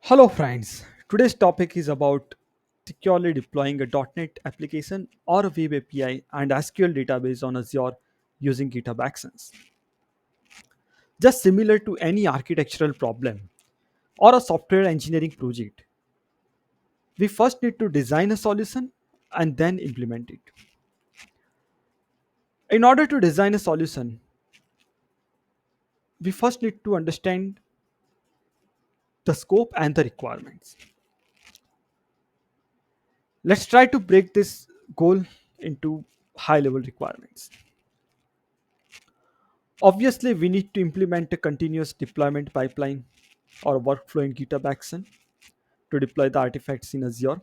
Hello, friends. Today's topic is about securely deploying a .NET application or a web API and SQL database on Azure using GitHub Actions. Just similar to any architectural problem or a software engineering project, we first need to design a solution and then implement it. In order to design a solution, we first need to understand the scope and the requirements. Let's try to break this goal into high level requirements. Obviously, we need to implement a continuous deployment pipeline or workflow in GitHub Action to deploy the artifacts in Azure.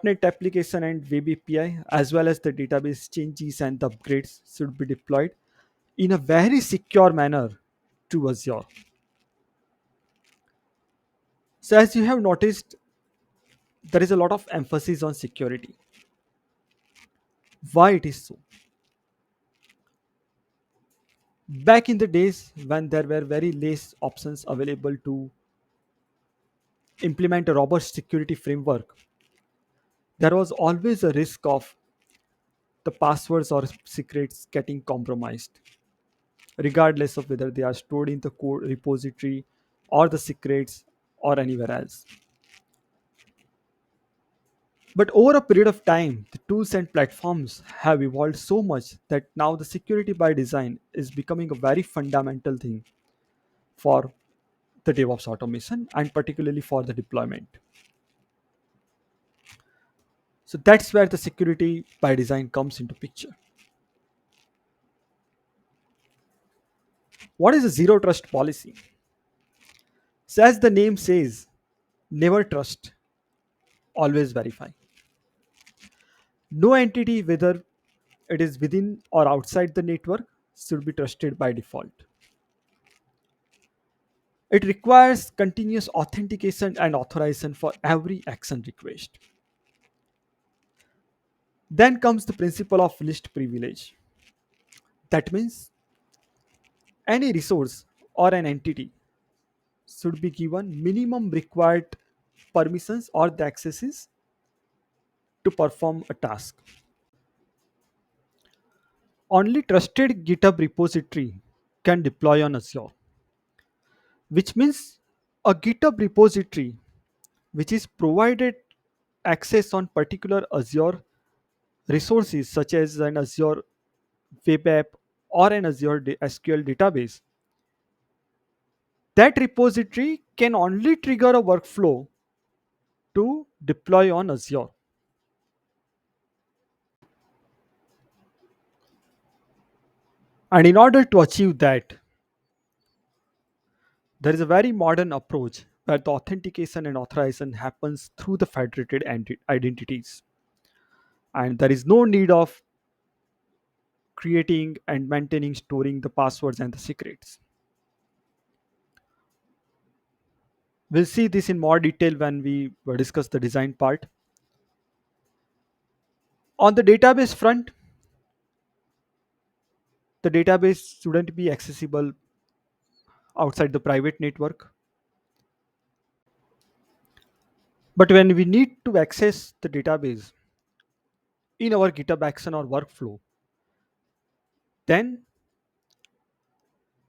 .NET application and web API, as well as the database changes and the upgrades, should be deployed in a very secure manner to Azure. So, as you have noticed, there is a lot of emphasis on security. Why it is so? Back in the days when there were very less options available to implement a robust security framework, there was always a risk of the passwords or secrets getting compromised, regardless of whether they are stored in the code repository or the secrets or anywhere else. But over a period of time, the tools and platforms have evolved so much that now the security by design is becoming a very fundamental thing for the DevOps automation and particularly for the deployment. So that's where the security by design comes into picture. What is a zero trust policy? So as the name says, never trust, always verify. No entity, whether it is within or outside the network, should be trusted by default. It requires continuous authentication and authorization for every action request. Then comes the principle of least privilege. That means any resource or an entity should be given minimum required permissions or the accesses to perform a task. Only trusted GitHub repository can deploy on Azure, which means a GitHub repository which is provided access on particular Azure resources such as an Azure web app or an Azure SQL database. That repository can only trigger a workflow to deploy on Azure. And in order to achieve that, there is a very modern approach where the authentication and authorization happens through the federated identities. And there is no need of creating and maintaining storing the passwords and the secrets. We'll see this in more detail when we discuss the design part. On the database front, the database shouldn't be accessible outside the private network. But when we need to access the database in our GitHub action or workflow, then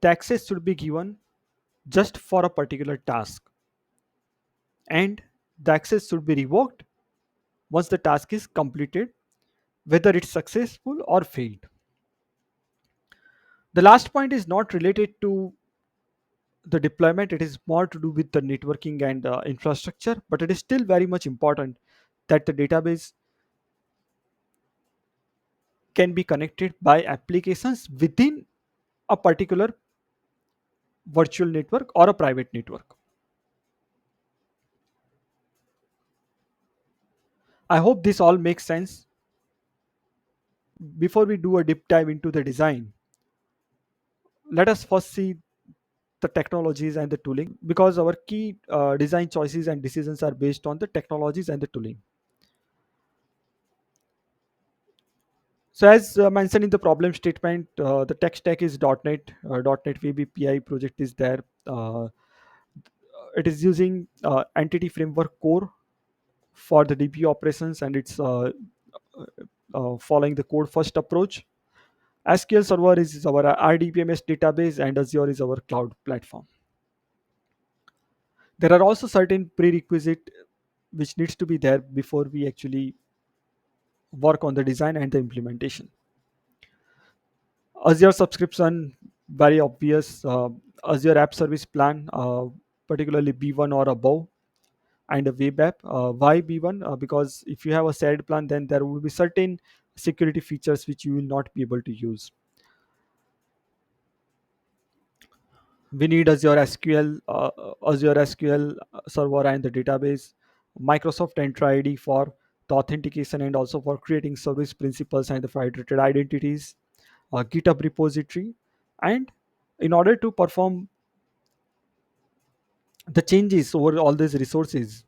the access should be given just for a particular task, and the access should be revoked once the task is completed, whether it's successful or failed. The last point is not related to the deployment, it is more to do with the networking and infrastructure, but it is still very much important that the database can be connected by applications within a particular virtual network or a private network. I hope this all makes sense. Before we do a deep dive into the design, let us first see the technologies and the tooling, because our key design choices and decisions are based on the technologies and the tooling. So as mentioned in the problem statement, the tech stack is .NET. .NET Web API project is there. it is using entity framework core for the DB operations, and it's following the code first approach. SQL Server is our RDBMS database, and Azure is our cloud platform. There are also certain prerequisite which needs to be there before we actually work on the design and the implementation. Azure subscription, very obvious. Azure App Service Plan, particularly B1 or above, and a web app. Why B1? Because if you have a shared plan, then there will be certain security features which you will not be able to use. We need Azure SQL server and the database, Microsoft Entra ID for the authentication and also for creating service principals and the federated identities, GitHub repository, and in order to perform the changes over all these resources,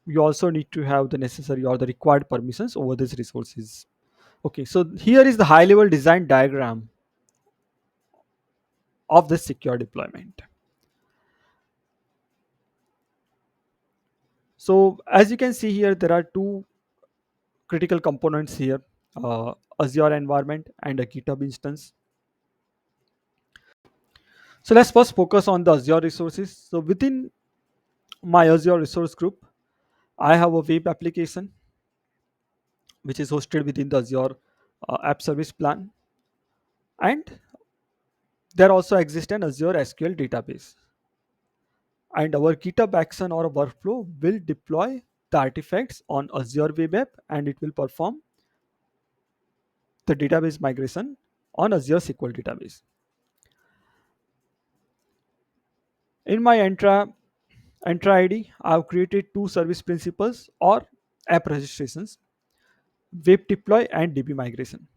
you also need to have the necessary or the required permissions over these resources. Okay, so here is the high level design diagram of this secure deployment. So as you can see here, there are two critical components here, Azure environment and a GitHub instance. So let's first focus on the Azure resources. So within my Azure resource group, I have a web application which is hosted within the Azure App Service Plan, and there also exists an Azure SQL database. And our GitHub action or workflow will deploy the artifacts on Azure Web App, and it will perform the database migration on Azure SQL database. In my Entra ID, I have created two service principals or app registrations, web deploy and DB migration.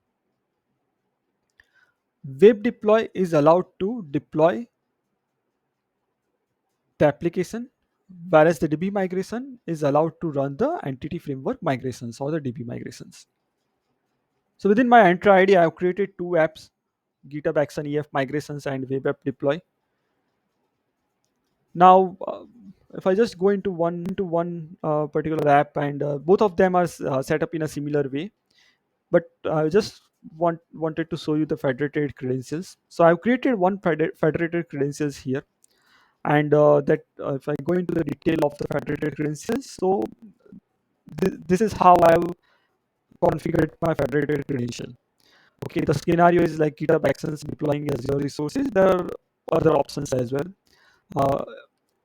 Web deploy is allowed to deploy the application, whereas the DB migration is allowed to run the entity framework migrations or the DB migrations. So within my Entra ID, I have created two apps, GitHub Action EF migrations and web app deploy. Now, if I just go into one particular app, and both of them are set up in a similar way, but I just wanted to show you the federated credentials. So I've created one federated credentials here, and that if I go into the detail of the federated credentials, so this is how I've configured my federated credential. Okay, the scenario is like GitHub Actions deploying Azure resources. There are other options as well. Uh,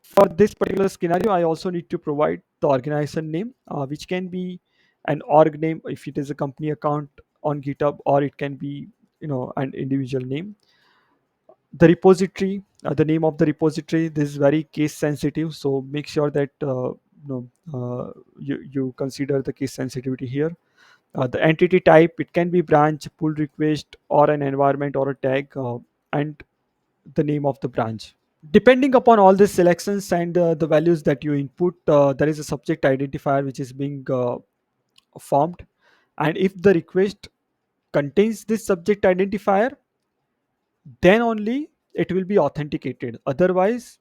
for this particular scenario, I also need to provide the organization name, which can be an org name if it is a company account on GitHub, or it can be an individual name. The repository, the name of the repository, this is very case sensitive, so make sure that you consider the case sensitivity here. The entity type, it can be branch, pull request, or an environment or a tag, and the name of the branch. Depending upon all these selections and the values that you input, there is a subject identifier which is being formed, and if the request contains this subject identifier, then only it will be authenticated, otherwise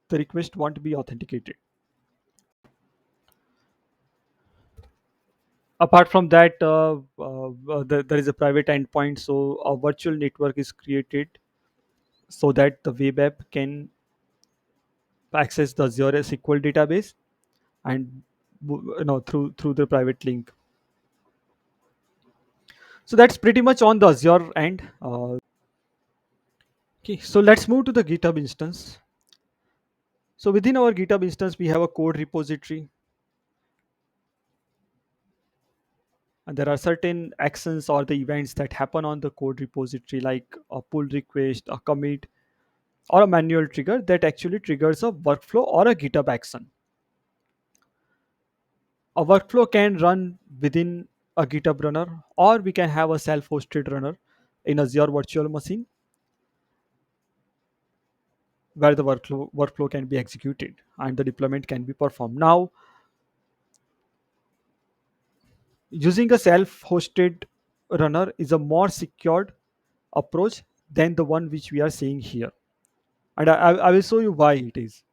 the request won't be authenticated. Apart from that, there is a private endpoint, so a virtual network is created so that the web app can access the Azure SQL database, and through the private link. So that's pretty much on the Azure end. Okay, so let's move to the GitHub instance. So within our GitHub instance, we have a code repository, and there are certain actions or the events that happen on the code repository, like a pull request, a commit, or a manual trigger that actually triggers a workflow or a GitHub action. A workflow can run within a GitHub runner, or we can have a self-hosted runner in Azure virtual machine where the workflow can be executed and the deployment can be performed. Now, using a self-hosted runner is a more secured approach than the one which we are seeing here, and I will show you why it is.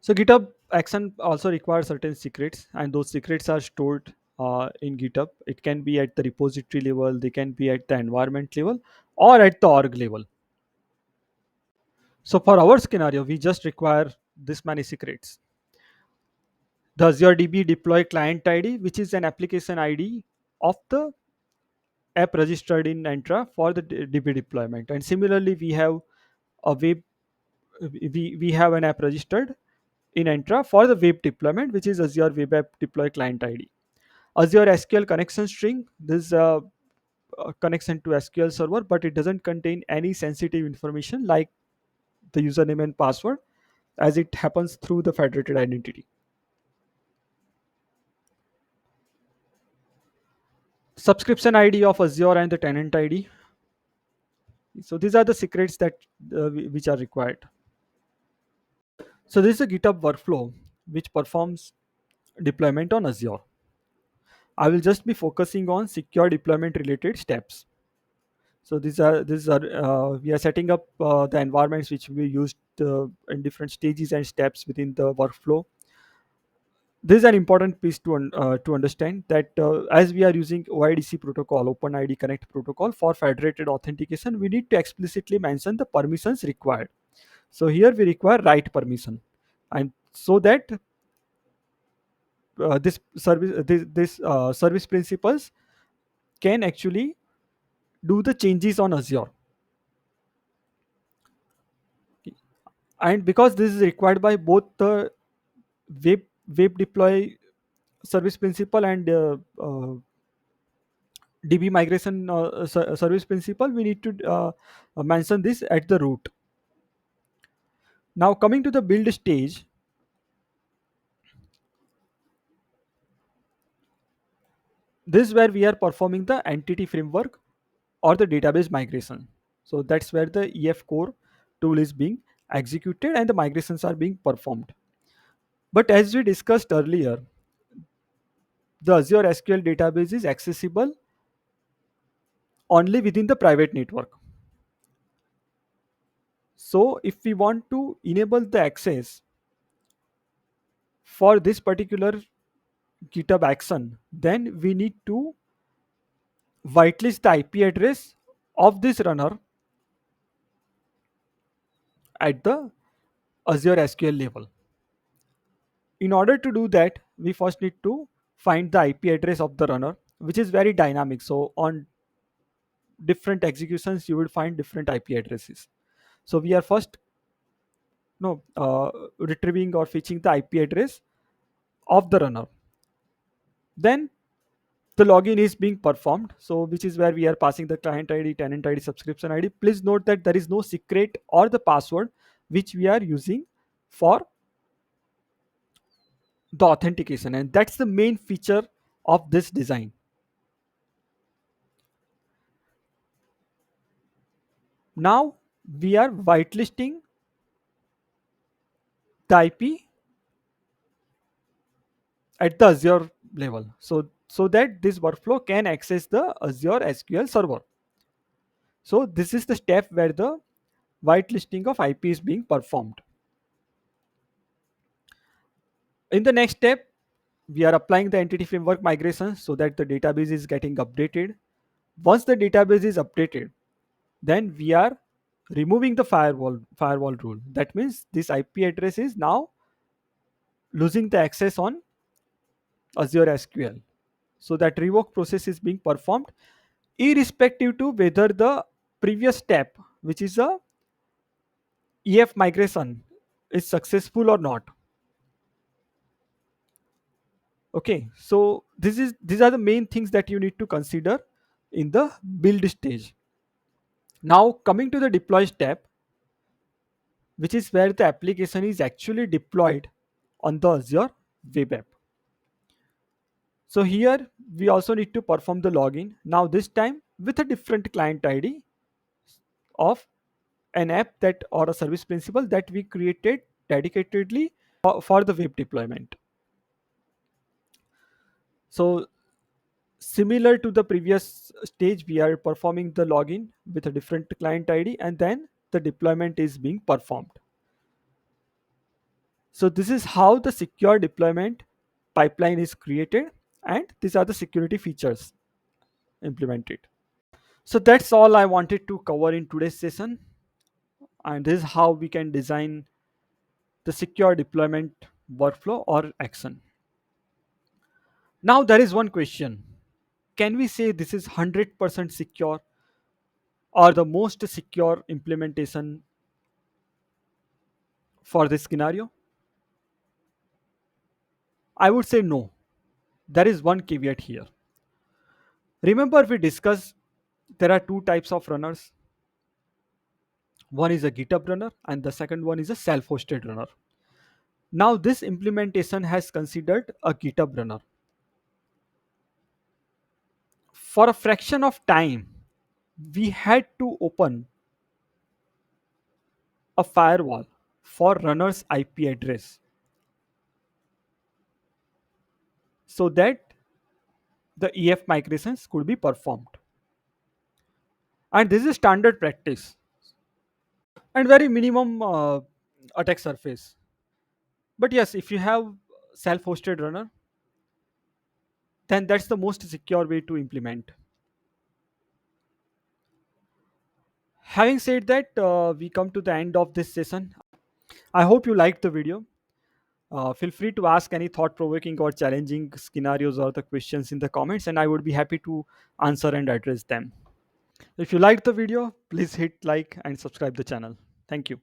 So GitHub action also requires certain secrets, and those secrets are stored in GitHub. It can be at the repository level, they can be at the environment level, or at the org level. So for our scenario, we just require this many secrets. The Azure DB deploy client ID, which is an application ID of the app registered in Entra for the DB deployment. And similarly, we have a web, we have an app registered in Entra for the web deployment, which is Azure Web App Deploy Client ID. Azure SQL connection string, this is a connection to SQL server, but it doesn't contain any sensitive information like the username and password, as it happens through the federated identity. Subscription ID of Azure and the tenant ID. So these are the secrets that which are required. So this is a GitHub workflow which performs deployment on Azure. I will just be focusing on secure deployment related steps. So these are we are setting up the environments which we used in different stages and steps within the workflow. This is an important piece to understand that as we are using OIDC protocol, OpenID Connect protocol for federated authentication, we need to explicitly mention the permissions required. So here we require write permission, and so that this service principals can actually do the changes on Azure. And because this is required by both the web web deploy service principal and DB migration service principal, we need to mention this at the root. Now coming to the build stage, this is where we are performing the entity framework or the database migration. So that's where the EF core tool is being executed and the migrations are being performed. But as we discussed earlier, the Azure SQL database is accessible only within the private network. So if we want to enable the access for this particular GitHub action, then we need to whitelist the IP address of this runner at the Azure SQL level. In order to do that, we first need to find the IP address of the runner, which is very dynamic. So on different executions, you will find different IP addresses. So we are first no retrieving or fetching the IP address of the runner. Then the login is being performed, so which is where we are passing the client ID, tenant ID, subscription ID. Please note that there is no secret or the password which we are using for the authentication, and that's the main feature of this design. Now we are whitelisting the IP at the Azure level, so that this workflow can access the Azure SQL server. So this is the step where the whitelisting of IP is being performed. In the next step, we are applying the entity framework migration so that the database is getting updated. Once the database is updated, then we are removing the firewall rule. That means this IP address is now losing the access on Azure SQL. So that revoke process is being performed irrespective to whether the previous step, which is a EF migration, is successful or not. Okay, so these are the main things that you need to consider in the build stage. Now coming to the deploy step, which is where the application is actually deployed on the Azure web app. So here we also need to perform the login. Now this time with a different client ID of an app that or a service principal that we created dedicatedly for the web deployment. So similar to the previous stage, we are performing the login with a different client ID, and then the deployment is being performed. So this is how the secure deployment pipeline is created, and these are the security features implemented. So that's all I wanted to cover in today's session, and this is how we can design the secure deployment workflow or action. Now there is one question. Can we say this is 100% secure or the most secure implementation for this scenario? I would say no. There is one caveat here. Remember, we discussed there are two types of runners. One is a GitHub runner, and the second one is a self hosted runner. Now, this implementation has considered a GitHub runner. For a fraction of time, we had to open a firewall for runner's IP address so that the EF migrations could be performed. And this is standard practice and very minimum attack surface. But yes, if you have self-hosted runner, then that's the most secure way to implement. Having said that, we come to the end of this session. I hope you liked the video. Feel free to ask any thought-provoking or challenging scenarios or the questions in the comments, and I would be happy to answer and address them. If you liked the video, please hit like and subscribe the channel. Thank you.